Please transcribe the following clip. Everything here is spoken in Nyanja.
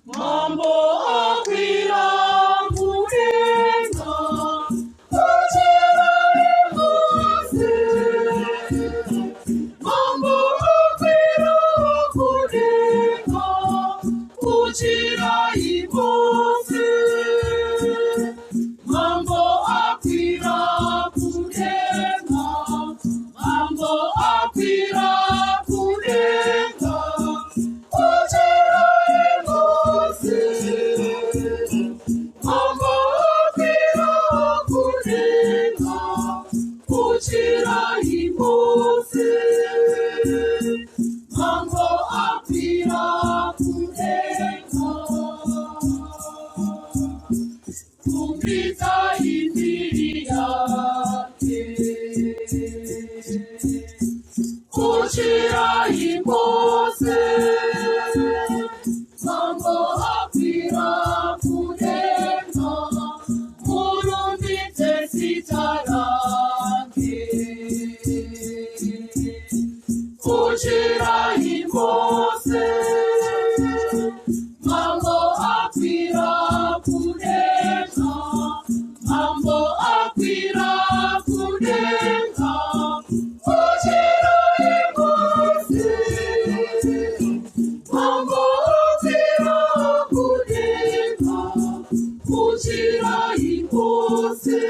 mambo akwira kurenga kuchira imose. Mambo akwira kurenga kuchira imose. Mambo akwira kurenga, mambo akwira kurenga kuchira imose. Mambo akwira kurenga kuchira imose. Mambo akwira kurenga kupita imiri yake kuchira imose. Mambo akwira kurenga murumbidze zita rake kuchira imose. Mambo akwira kurenga, mambo akwira kurenga kuchira imose. Mambo akwira kurenga kuchira imose.